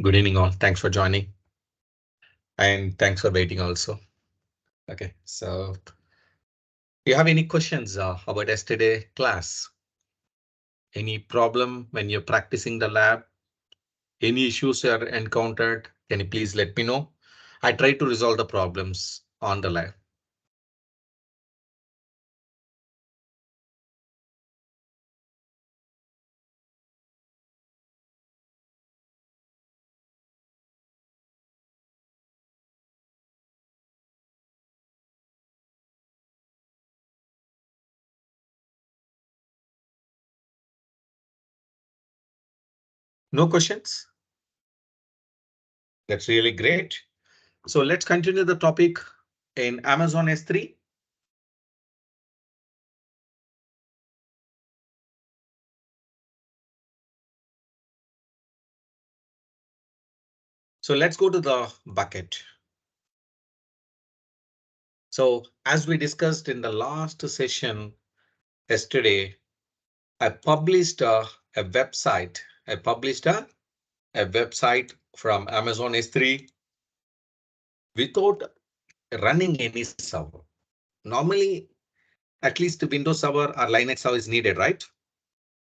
Good evening all. Thanks for joining and thanks for waiting also. Okay, so do you have any questions about yesterday class? Any problem when you're practicing the lab? Any issues you are encountered? Can you please let me know? I try to resolve the problems on the lab. No questions? That's really great. So let's continue the topic in Amazon S3. So let's go to the bucket. So as we discussed in the last session yesterday, I published a website. I published a website from Amazon S3 without running any server. Normally, at least the Windows server or Linux server is needed, right?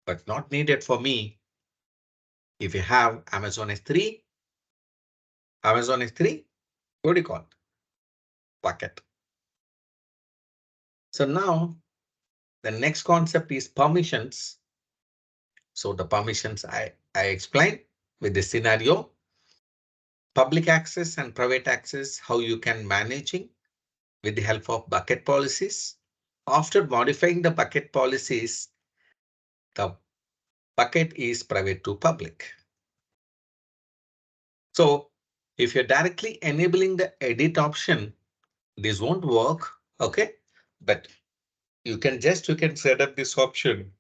But not needed for me. If you have Amazon S3, what do you call it? Bucket. So now the next concept is permissions. So the permissions I explained with this scenario. Public access and private access, how you can managing with the help of bucket policies. After modifying the bucket policies, the bucket is private to public. So if you're directly enabling the edit option, this won't work. OK, but you can set up this option.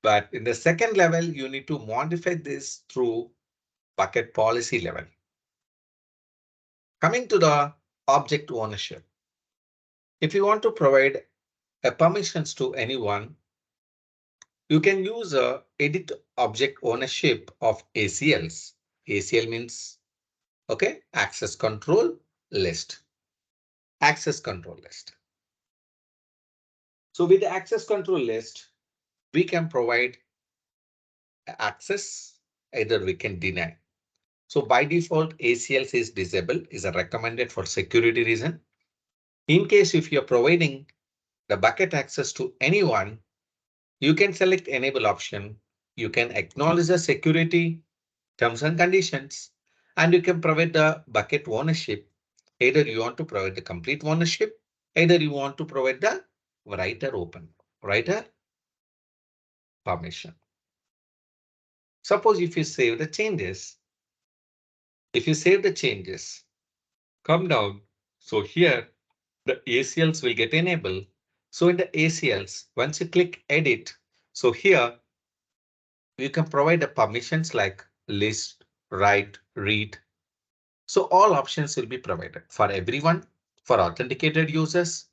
But in the second level, you need to modify this through bucket policy level. Coming to the object ownership. If you want to provide a permissions to anyone, you can use a edit object ownership of ACLs. ACL means access control list. Access control list. So with the access control list, we can provide access, either we can deny. So by default, ACLs is disabled, is a recommended for security reason. In case if you're providing the bucket access to anyone, you can select enable option. You can acknowledge the security terms and conditions, and you can provide the bucket ownership. Either you want to provide the complete ownership, either you want to provide the writer permission. Suppose if you save the changes, come down. So here the ACLs will get enabled. So in the ACLs, once you click edit, so here you can provide the permissions like list, write, read. So all options will be provided for everyone, for authenticated users,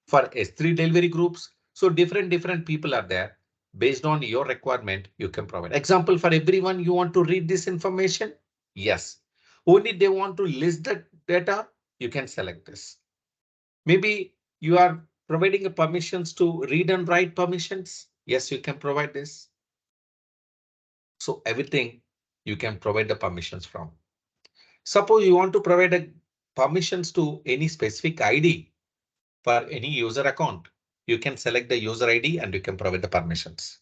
for S3 delivery groups. So different people are there. Based on your requirement, you can provide. Example, for everyone, you want to read this information? Yes. Only they want to list the data, you can select this. Maybe you are providing a permissions to read and write permissions. Yes, you can provide this. So everything you can provide the permissions from. Suppose you want to provide a permissions to any specific ID for any user account. You can select the user ID and you can provide the permissions.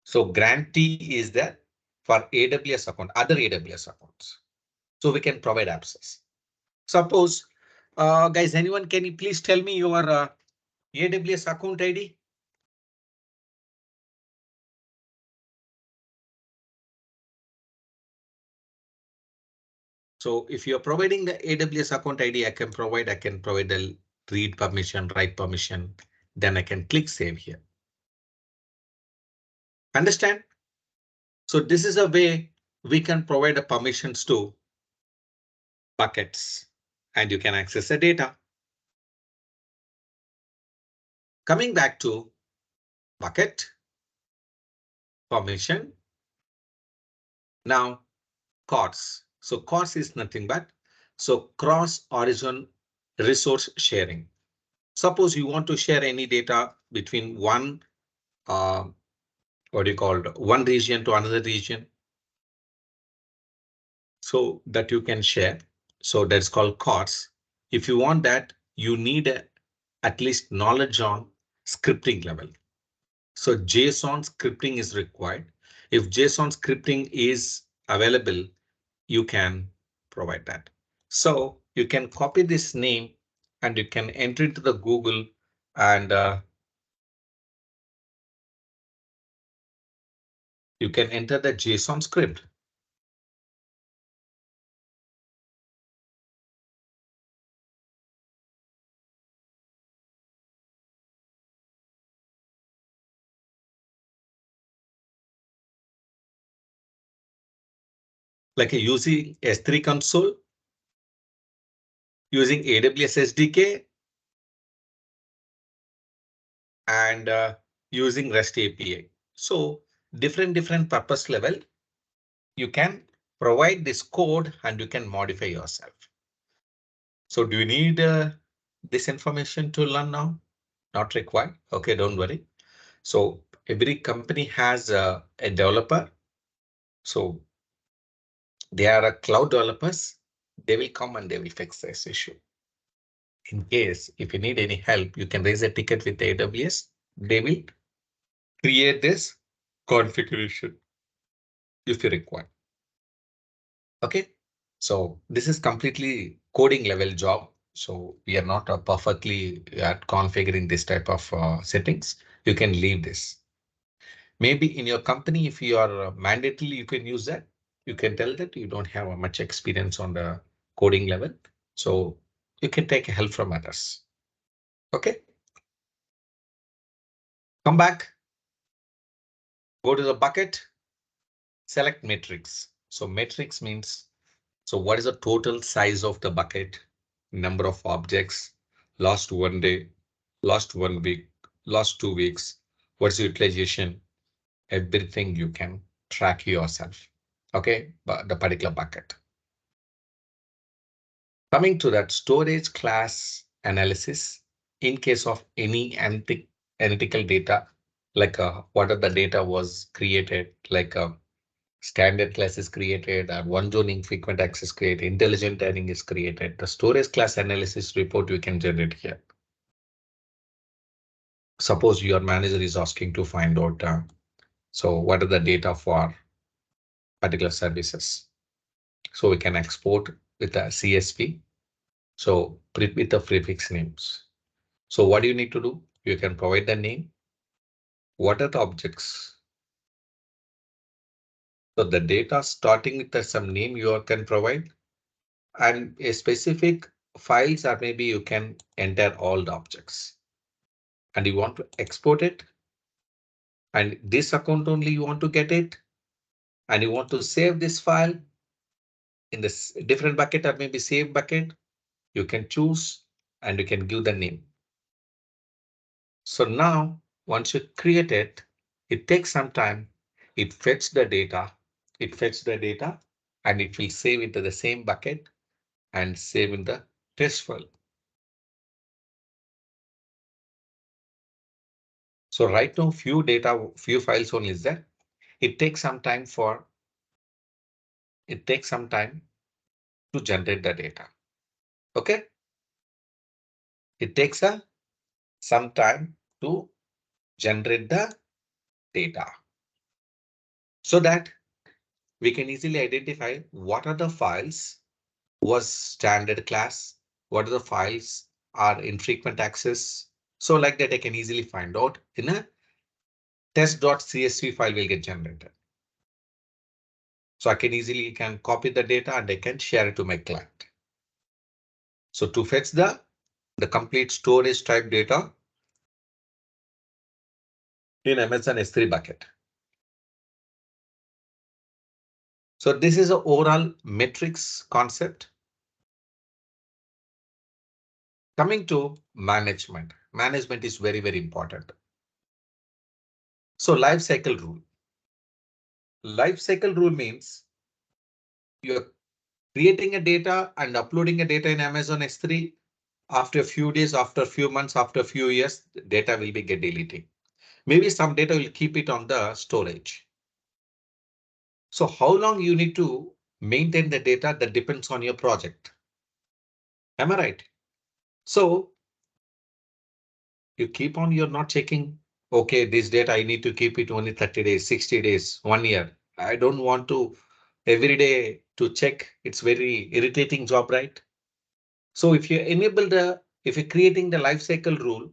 So grantee is there for AWS account, other AWS accounts. So we can provide access. Suppose, guys, anyone, can you please tell me your AWS account ID? So if you're providing the AWS account ID, I can provide the read permission, write permission, then I can click save here. Understand? So this is a way we can provide the permissions to buckets and you can access the data. Coming back to bucket, permission, Now, CORS. So CORS is nothing but cross-origin resource sharing. Suppose you want to share any data between one, what do you call it, one region to another region, so that you can share. So that's called CORS. If you want that, you need at least knowledge on scripting level. So JSON scripting is required. If JSON scripting is available, you can provide that. So you can copy this name and you can enter into the Google and you can enter the JSON script. Like using S3 console, using AWS SDK, and using REST API. So different purpose level, you can provide this code and you can modify yourself. So do you need this information to learn now? Not required. OK, don't worry. So every company has a developer. So they are cloud developers. They will come and they will fix this issue. In case if you need any help, you can raise a ticket with AWS. They will create this configuration if you require. OK, so this is completely coding level job. So we are not perfectly at configuring this type of settings. You can leave this. Maybe in your company, if you are mandatorily, you can use that. You can tell that you don't have much experience on the coding level. So you can take help from others. OK. Come back. Go to the bucket. Select matrix. So matrix means, so what is the total size of the bucket? Number of objects, last 1 day, last 1 week, last 2 weeks. What's the utilization? Everything you can track yourself. OK, but the particular bucket. Coming to that storage class analysis, in case of any analytical data, like what are the data was created, like standard class is created, and one zoning frequent access created, intelligent tiering is created. The storage class analysis report you can generate here. Suppose your manager is asking to find out, so what are the data for particular services? So we can export with a CSV. So with the prefix names. So what do you need to do? You can provide the name. What are the objects? So the data starting with some name you can provide and a specific files, or maybe you can enter all the objects and you want to export it. And this account only you want to get it and you want to save this file in this different bucket or maybe save bucket. You can choose and you can give the name. So now once you create it, it takes some time. It fetches the data. And it will save into the same bucket and save in the test file. So right now, few files only is there. It takes some time to generate the data. OK. It takes some time to generate the data so that we can easily identify what are the files was standard class, what are the files are infrequent access. So like that, I can easily find out in a test.csv file will get generated. So I can easily copy the data and I can share it to my client. So to fetch the complete storage type data in Amazon S3 bucket. So this is an overall metrics concept. Coming to management. Management is very, very important. So life cycle rule. Life cycle rule means You're creating a data and uploading a data in Amazon S3. After a few days, after a few months, after a few years, the data will be get deleted. Maybe some data will keep it on the storage. So how long you need to maintain the data, that depends on your project. Am I right? So you keep on, you're not checking, okay, this data, I need to keep it only 30 days, 60 days, 1 year. I don't want to every day to check. It's very irritating job, right? So if you enable if you're creating the life cycle rule,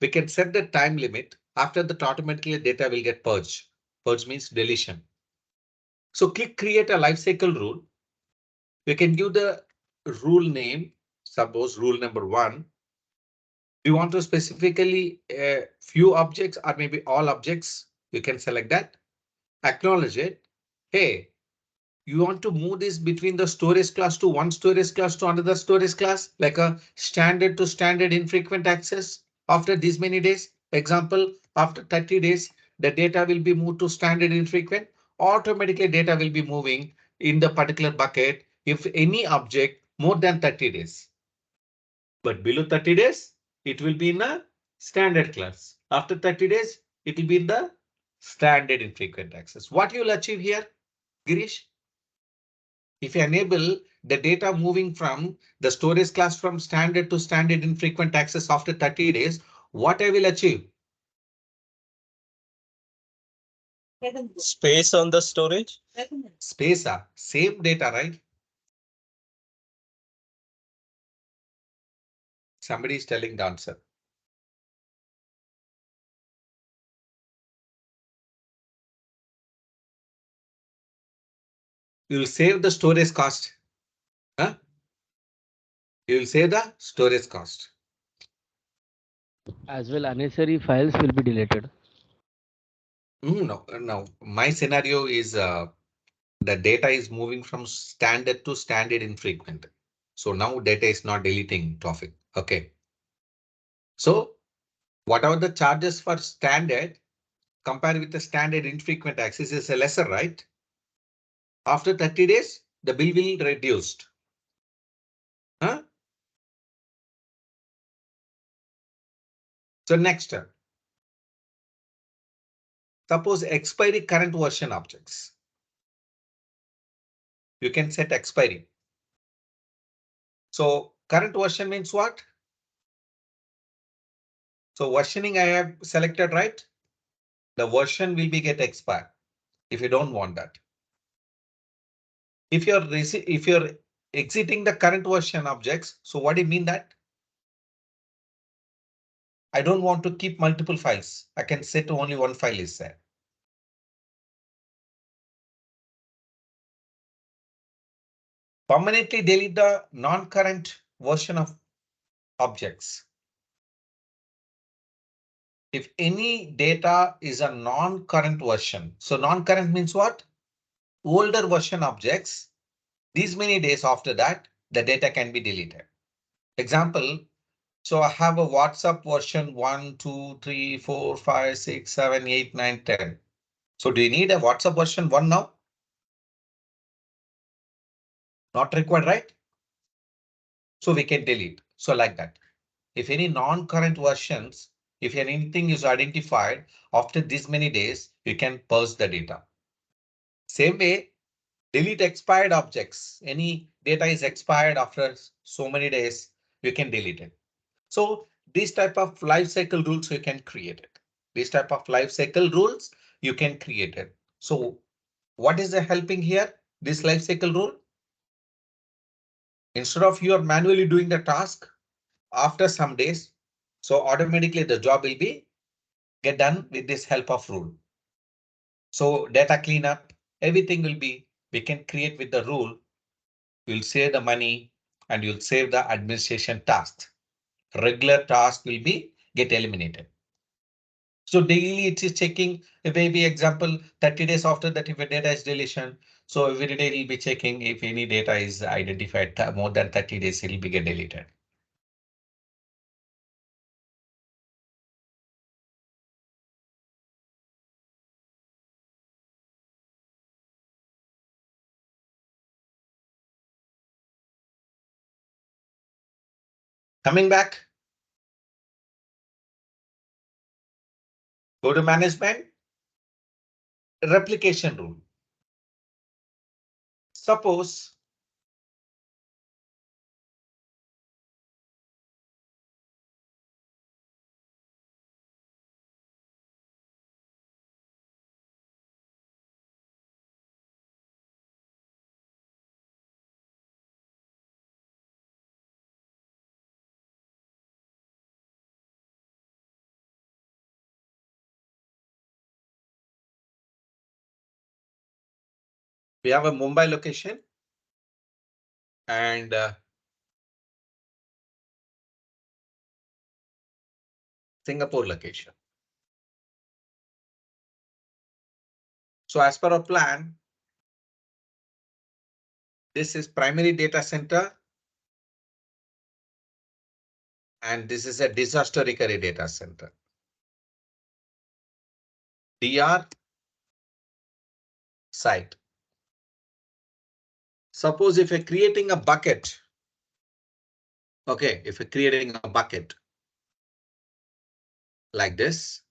we can set the time limit. After that, automatically data will get purged. Purge means deletion. So click create a life cycle rule. We can give the rule name, suppose rule number 1. We want to specifically a few objects or maybe all objects. You can select that, acknowledge it. Hey, you want to move this between the storage class to one storage class to another storage class, like a standard to standard infrequent access after these many days. Example, after 30 days, the data will be moved to standard infrequent. Automatically data will be moving in the particular bucket if any object more than 30 days. But below 30 days, it will be in a standard class. After 30 days, it will be in the standard infrequent access. What you will achieve here, Girish? If you enable the data moving from the storage class from standard to standard infrequent access after 30 days, what I will achieve? Space on the storage. Space, same data, right? Somebody is telling the answer. You will save the storage cost. Huh? You will save the storage cost. As well, unnecessary files will be deleted. No. My scenario is the data is moving from standard to standard infrequent. So now data is not deleting traffic. Okay. So whatever the charges for standard compared with the standard infrequent access is a lesser, right? After 30 days, the bill will reduced. Huh? So next, suppose expiry current version objects. You can set expiry. So current version means what? So versioning I have selected, right? The version will be get expired if you don't want that. If you're exiting the current version objects, so what do you mean that? I don't want to keep multiple files. I can set only one file is there. Permanently delete the non-current version of objects. If any data is a non-current version, so non-current means what? Older version objects, these many days after that, the data can be deleted. Example, so I have a WhatsApp version 1, 2, 3, 4, 5, 6, 7, 8, 9, 10. So do you need a WhatsApp version 1 now? Not required, right? So we can delete. So like that. If any non-current versions, if anything is identified after this many days, you can purge the data. Same way, delete expired objects. Any data is expired after so many days, you can delete it. So this type of life cycle rules you can create it. This type of life cycle rules you can create it. So what is the helping here? This life cycle rule. Instead of you are manually doing the task after some days, so automatically the job will be get done with this help of rule. So data cleanup, everything will be, we can create with the rule. You'll save the money and you'll save the administration tasks. Regular task will be get eliminated. So daily it is checking, maybe example 30 days after that if a data is deletion. So every day it will be checking if any data is identified more than 30 days, it will be get deleted. Coming back. Go to management. Replication rule. Suppose we have a Mumbai location and Singapore location. So as per our plan, this is primary data center and this is a disaster recovery data center. DR site. Suppose if you're creating a bucket. Okay, if you're creating a bucket like this.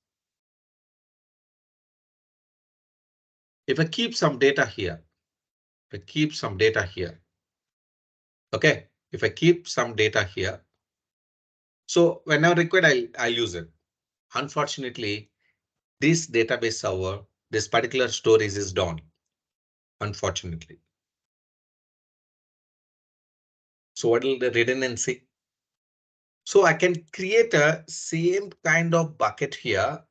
If I keep some data here, if I keep some data here. Okay, if I keep some data here. So whenever required, I'll use it. Unfortunately, this database server, this particular storage is down. Unfortunately. So what will the redundancy? So I can create a same kind of bucket here.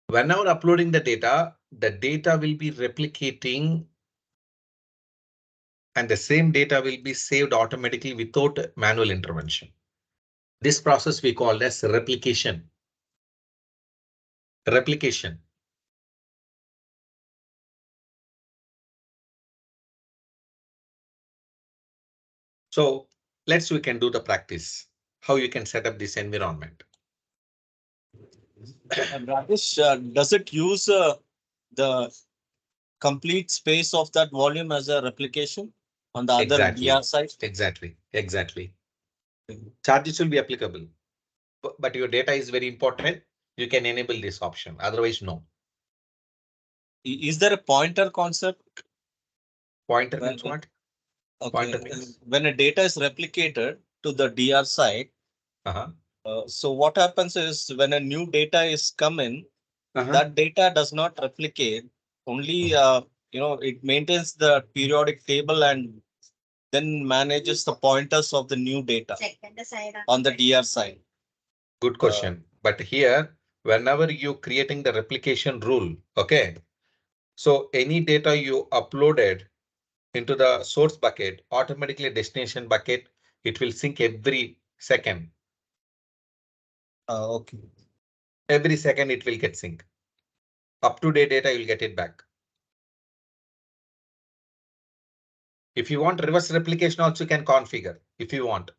Whenever uploading the data will be replicating and the same data will be saved automatically without manual intervention. This process we call as replication. Replication. So we can do the practice. How you can set up this environment. Rakesh, does it use the complete space of that volume as a replication on the other DR side? Exactly. Charges will be applicable, but your data is very important. You can enable this option. Otherwise, no. Is there a pointer concept? Pointer means what? Okay. Pointer means when a data is replicated to the DR side. So what happens is when a new data is coming, that data does not replicate. Only it maintains the periodic table and then manages the pointers of the new data on the DR side. Good question. But here, whenever you creating the replication rule, okay. So any data you uploaded into the source bucket, automatically destination bucket, it will sync every second. Okay. Every second it will get synced. Up to date data, you'll get it back. If you want reverse replication, also you can configure if you want.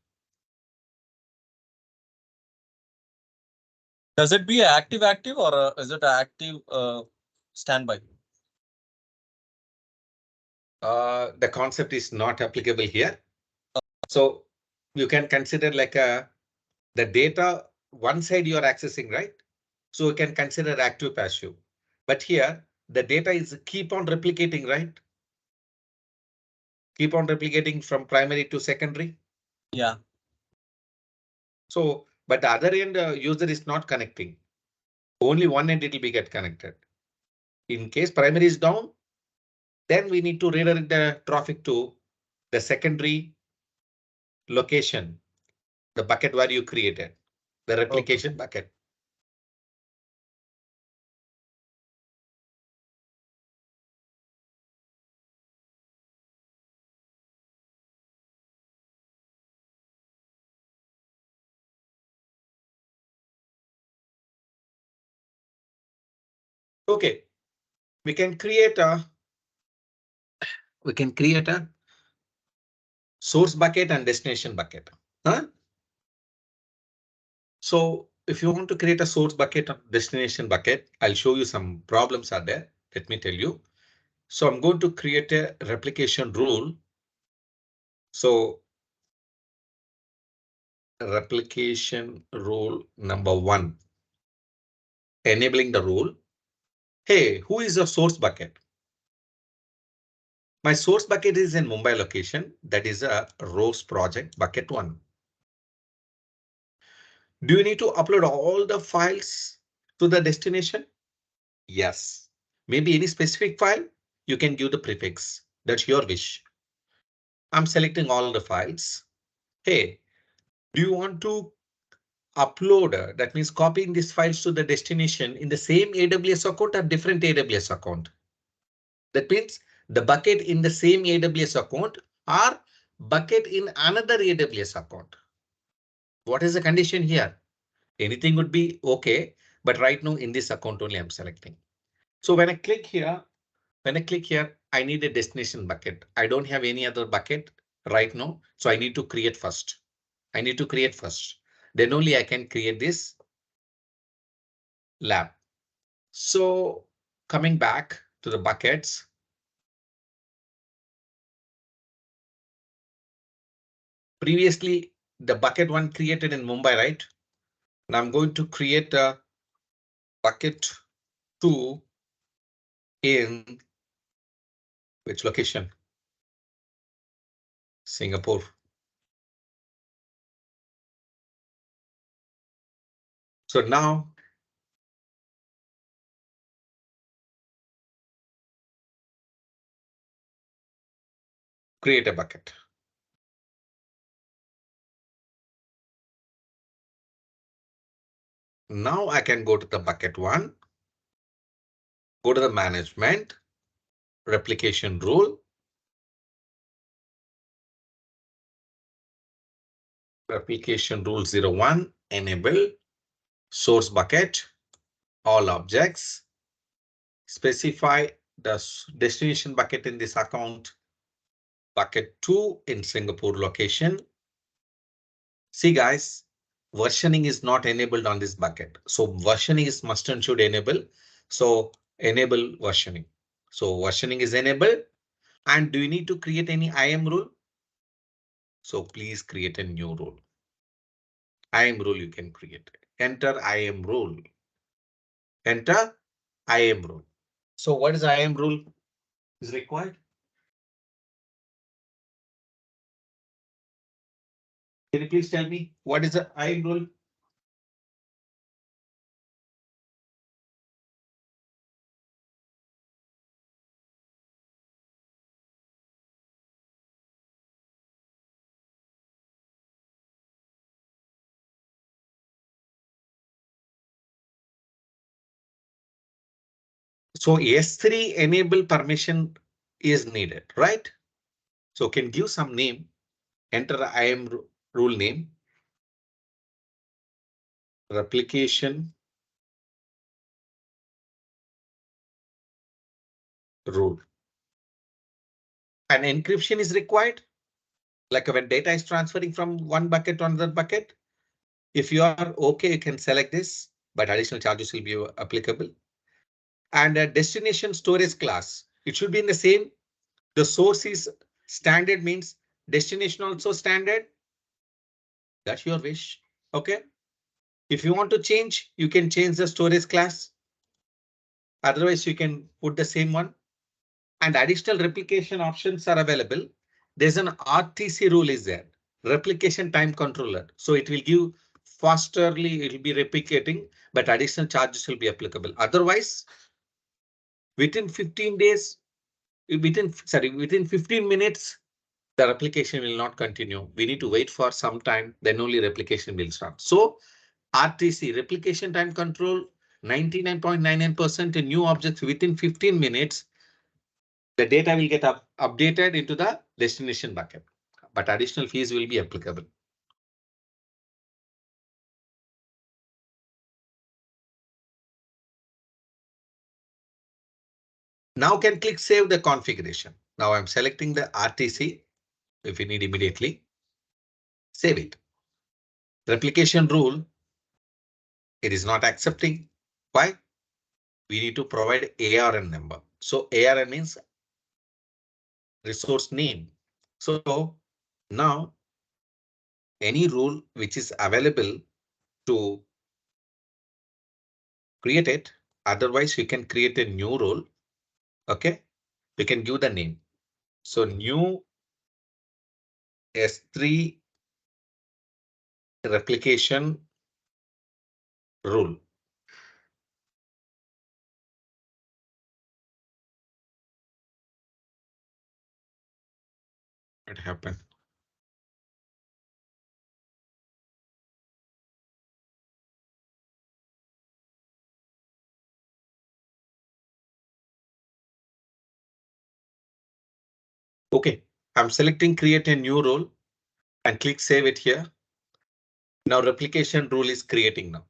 Does it be active or is it active standby? The concept is not applicable here. So you can consider like the data one side you are accessing, right? So you can consider active passive. But here the data is keep on replicating, right? Keep on replicating from primary to secondary. Yeah. So, but the other end user is not connecting. Only one end it will be get connected. In case primary is down, then we need to redirect the traffic to the secondary location, the bucket where you created, the replication bucket. Okay, we can create a source bucket and destination bucket. So if you want to create a source bucket and destination bucket, I'll show you some problems are there. Let me tell you. So I'm going to create a replication rule. So replication rule number 1. Enabling the rule. Hey, who is your source bucket? My source bucket is in Mumbai location. That is a ROS project bucket 1. Do you need to upload all the files to the destination? Yes. Maybe any specific file, you can give the prefix. That's your wish. I'm selecting all the files. Hey, do you want to upload, that means copying these files to the destination in the same AWS account or different AWS account? That means the bucket in the same AWS account or bucket in another AWS account. What is the condition here? Anything would be OK, but right now in this account only I'm selecting. So when I click here, I need a destination bucket. I don't have any other bucket right now, so I need to create first. Then only I can create this lab. So coming back to the buckets. Previously, the bucket 1 created in Mumbai, right? Now I'm going to create a bucket 2 in which location? Singapore. So now create a bucket. Now I can go to the bucket 1, go to the management, replication rule. Replication rule 01, enable source bucket, all objects, specify the destination bucket in this account, bucket 2 in Singapore location. See guys, versioning is not enabled on this bucket. So versioning is must and should enable. So enable versioning. So versioning is enabled. And do you need to create any IAM rule? So please create a new rule. IAM rule you can create. Enter IAM rule. Enter IAM rule. So what is IAM rule is required? Can you please tell me what is the IAM rule? So S3 enable permission is needed, right? So can give some name, enter IAM rule name, replication rule. And encryption is required. Like when data is transferring from one bucket to another bucket. If you are OK, you can select this, but additional charges will be applicable. And a destination storage class, it should be in the same. The source is standard means destination also standard. That's your wish. OK. If you want to change, you can change the storage class. Otherwise, you can put the same one. And additional replication options are available. There's an RTC rule is there, replication time controller. So it will give fasterly, it will be replicating, but additional charges will be applicable. Otherwise, within 15 days, within 15 minutes, the replication will not continue. We need to wait for some time, then only replication will start. So RTC, replication time control, 99.99% in new objects within 15 minutes. The data will get updated into the destination bucket, but additional fees will be applicable. Now can click save the configuration. Now I'm selecting the RTC. If you need immediately, save it. Replication rule, it is not accepting. Why? We need to provide ARN number. So ARN means resource name. So now any rule which is available to create it. Otherwise, you can create a new rule. Okay, you can give the name. So new S3 replication rule. What happened? Okay, I'm selecting create a new role and click save it here. Now replication rule is creating now.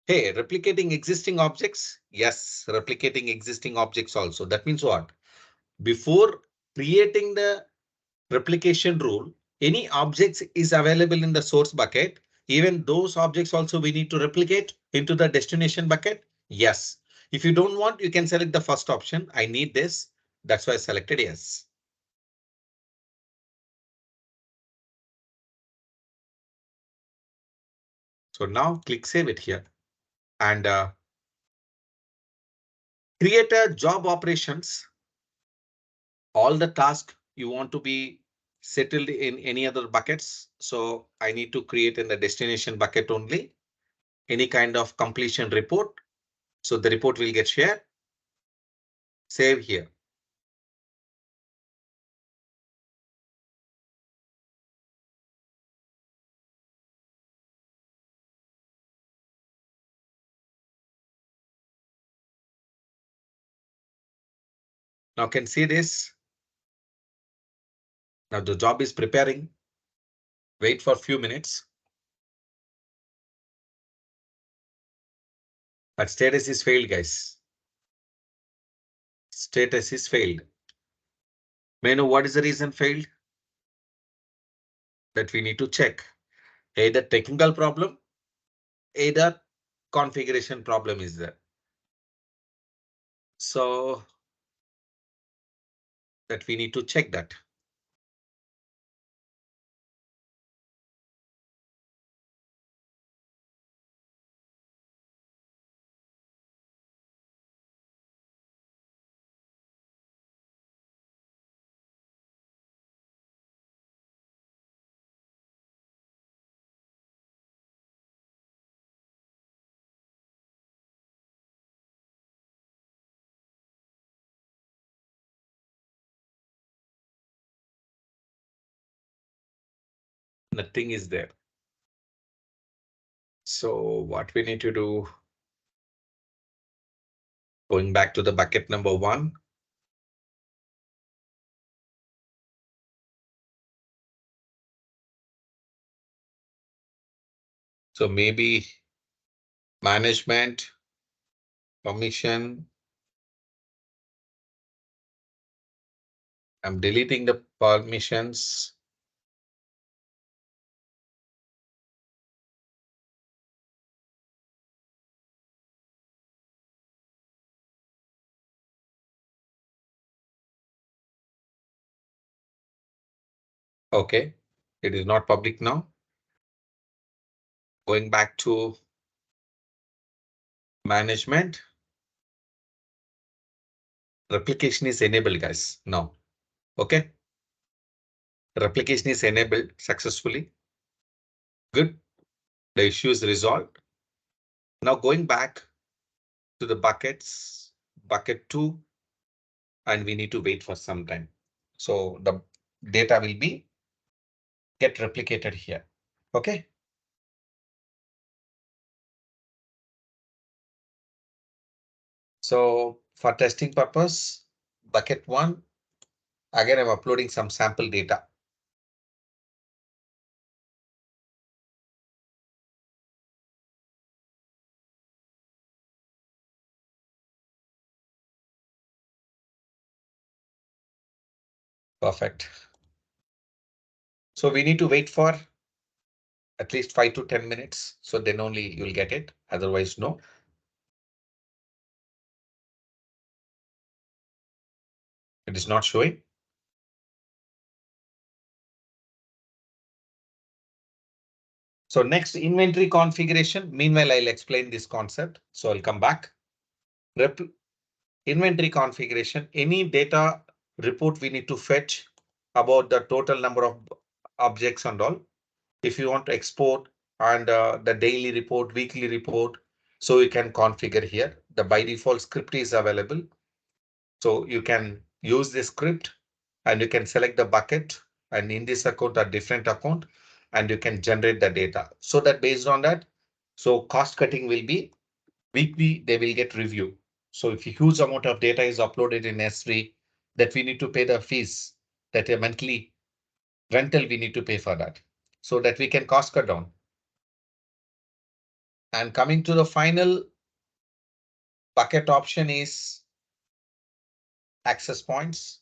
Hey, replicating existing objects? Yes, replicating existing objects also. That means what? Before creating the replication rule, any objects is available in the source bucket. Even those objects also we need to replicate into the destination bucket. Yes. If you don't want, you can select the first option. I need this. That's why I selected yes. So now click save it here and create a job operations. All the tasks you want to be settled in any other buckets. So I need to create in the destination bucket only any kind of completion report. So the report will get shared. Save here. Now can see this. Now the job is preparing. Wait for a few minutes. But status is failed, guys. Status is failed. May I know what is the reason failed? That we need to check. Either technical problem, either configuration problem is there. So that we need to check that. Nothing is there. So what we need to do, going back to the bucket number 1. So maybe management, permission. I'm deleting the permissions. Okay, it is not public now. Going back to management. Replication is enabled, guys. Now, okay. Replication is enabled successfully. Good. The issue is resolved. Now going back to the buckets, bucket 2, and we need to wait for some time. So the data will be get replicated here. Okay. So for testing purpose, bucket 1, again, I'm uploading some sample data. Perfect. So we need to wait for at least 5 to 10 minutes. So then only you'll get it. Otherwise, no. It is not showing. So next, inventory configuration. Meanwhile, I'll explain this concept. So I'll come back. Inventory configuration, any data report we need to fetch about the total number of objects and all. If you want to export and the daily report, weekly report, so you can configure here. The by default script is available. So you can use the script and you can select the bucket and in this account or different account and you can generate the data. So that based on that, so cost cutting will be weekly, they will get review. So if a huge amount of data is uploaded in S3, that we need to pay the fees, that a monthly rental we need to pay for that, so that we can cost cut down. And coming to the final bucket option is access points.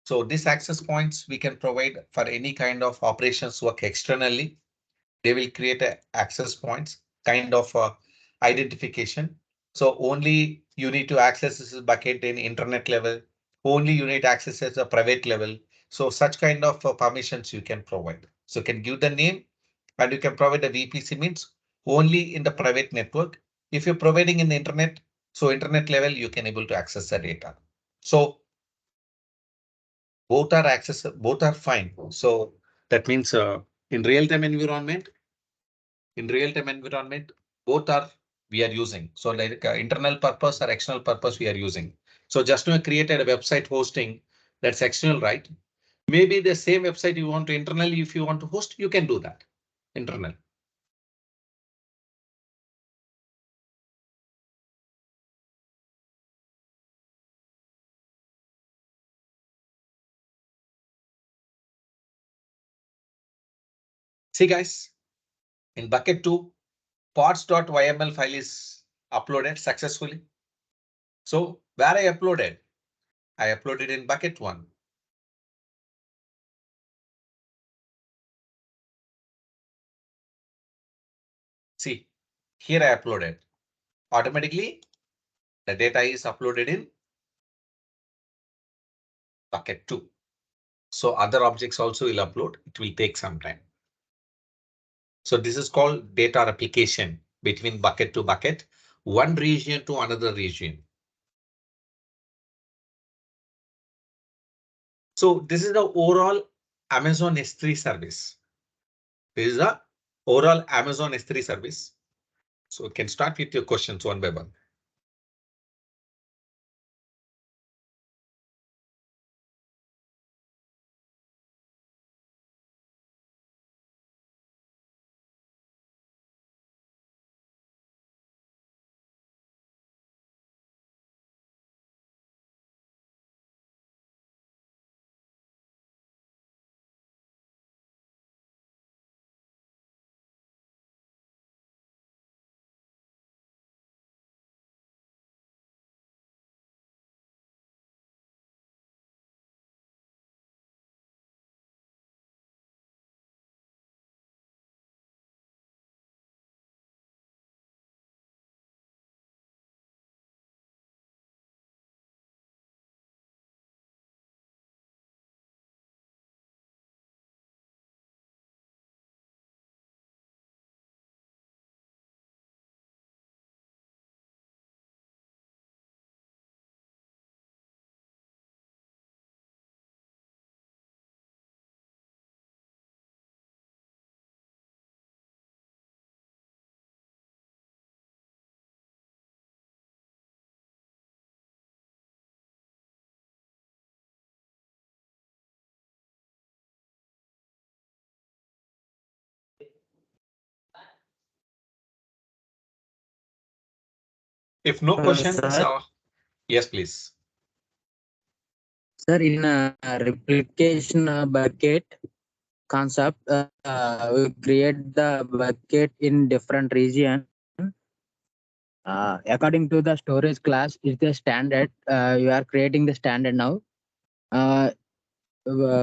So this access points we can provide for any kind of operations work externally. They will create a access points kind of identification. So only you need to access this bucket in internet level. Only you need access at a private level. So such kind of permissions you can provide. So you can give the name and you can provide the VPC means only in the private network. If you're providing in the internet, so internet level, you can able to access the data. So both are fine. So that means in real-time environment, both are we are using. So like internal purpose or external purpose we are using. So just to create a website hosting, that's external, right? Maybe the same website you want to internally, if you want to host, you can do that internal. See guys, in bucket 2, pods.yml file is uploaded successfully. So where I uploaded in bucket 1. See, here I uploaded. Automatically, the data is uploaded in bucket 2. So other objects also will upload. It will take some time. So this is called data replication between bucket to bucket, one region to another region. So this is the overall Amazon S3 service. This is the overall Amazon S3 service. So you can start with your questions one by one. If no questions, yes, please. Sir, in a replication bucket concept, we create the bucket in different region. According to the storage class, is the standard. You are creating the standard now.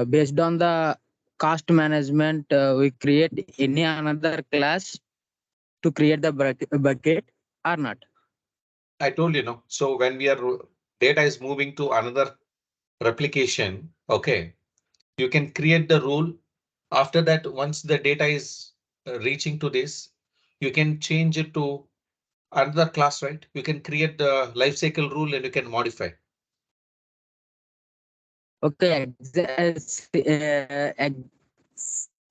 Based on the cost management, we create any another class to create the bucket or not? I told you no. So when we are data is moving to another replication, okay, you can create the rule. After that, once the data is reaching to this, you can change it to another class, right? You can create the lifecycle rule and you can modify. Okay,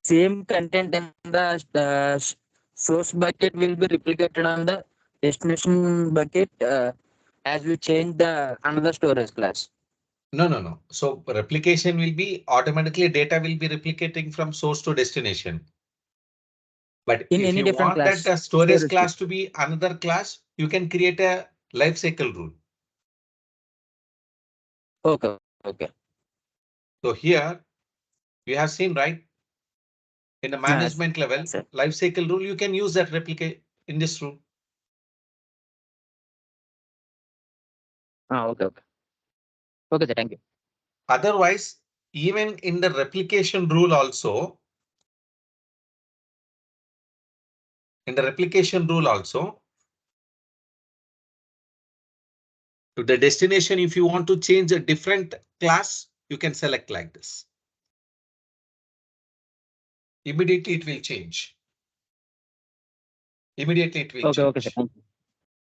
same content in the source bucket will be replicated on the destination bucket as we change the another storage class. No. So replication will be automatically data will be replicating from source to destination. But In if any you different want that class, storage class to be another class, you can create a lifecycle rule. Okay, okay. So here you have seen, right? In the management level, sir. lifecycle rule, you can use that replicate in this rule. Okay, okay. Okay, sir, thank you. Otherwise, even in the replication rule also, to the destination, if you want to change a different class, you can select like this. Immediately it will change. Immediately it will change. Okay, sir, thank you.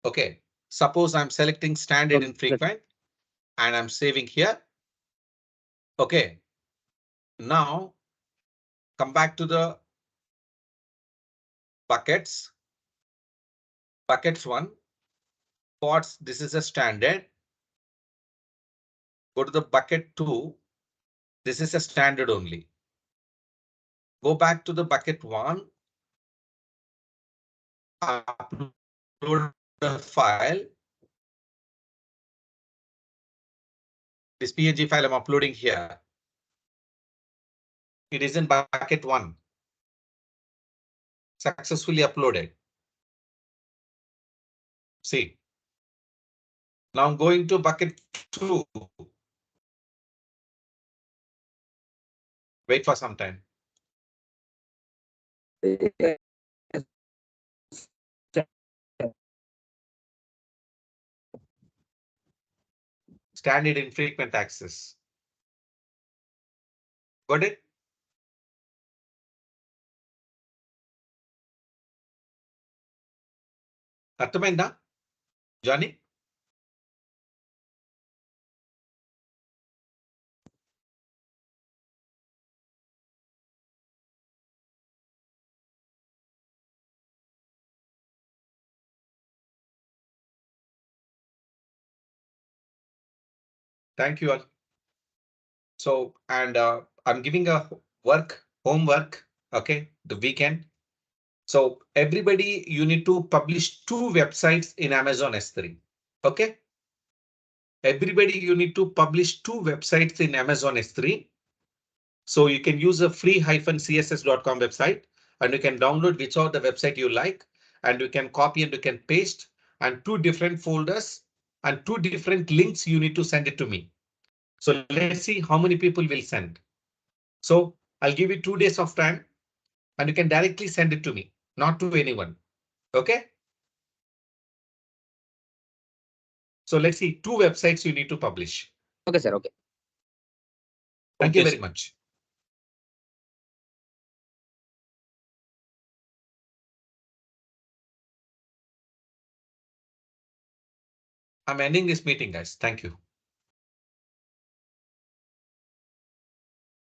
Okay, suppose I'm selecting standard infrequent and I'm saving here. Okay, now come back to the buckets. Buckets 1. Pods, this is a standard. Go to the bucket 2. This is a standard only. Go back to the bucket 1. Upload the file. This PNG file I'm uploading here. It is in bucket 1. Successfully uploaded. See. Now I'm going to bucket 2. Wait for some time. Standard infrequent access. Got it? అర్థమైందా Johnny? Thank you all. So, and I'm giving a homework, okay, the weekend. So everybody, you need to publish 2 websites in Amazon S3. Okay. Everybody, you need to publish 2 websites in Amazon S3. So you can use a free-css.com website and you can download whichever the website you like, and you can copy and you can paste, and 2 different folders and 2 different links you need to send it to me. So let's see how many people will send. So I'll give you 2 days of time and you can directly send it to me, not to anyone. Okay. So let's see 2 websites you need to publish. Okay, sir. Okay. Thank you very much. I'm ending this meeting, guys. Thank you.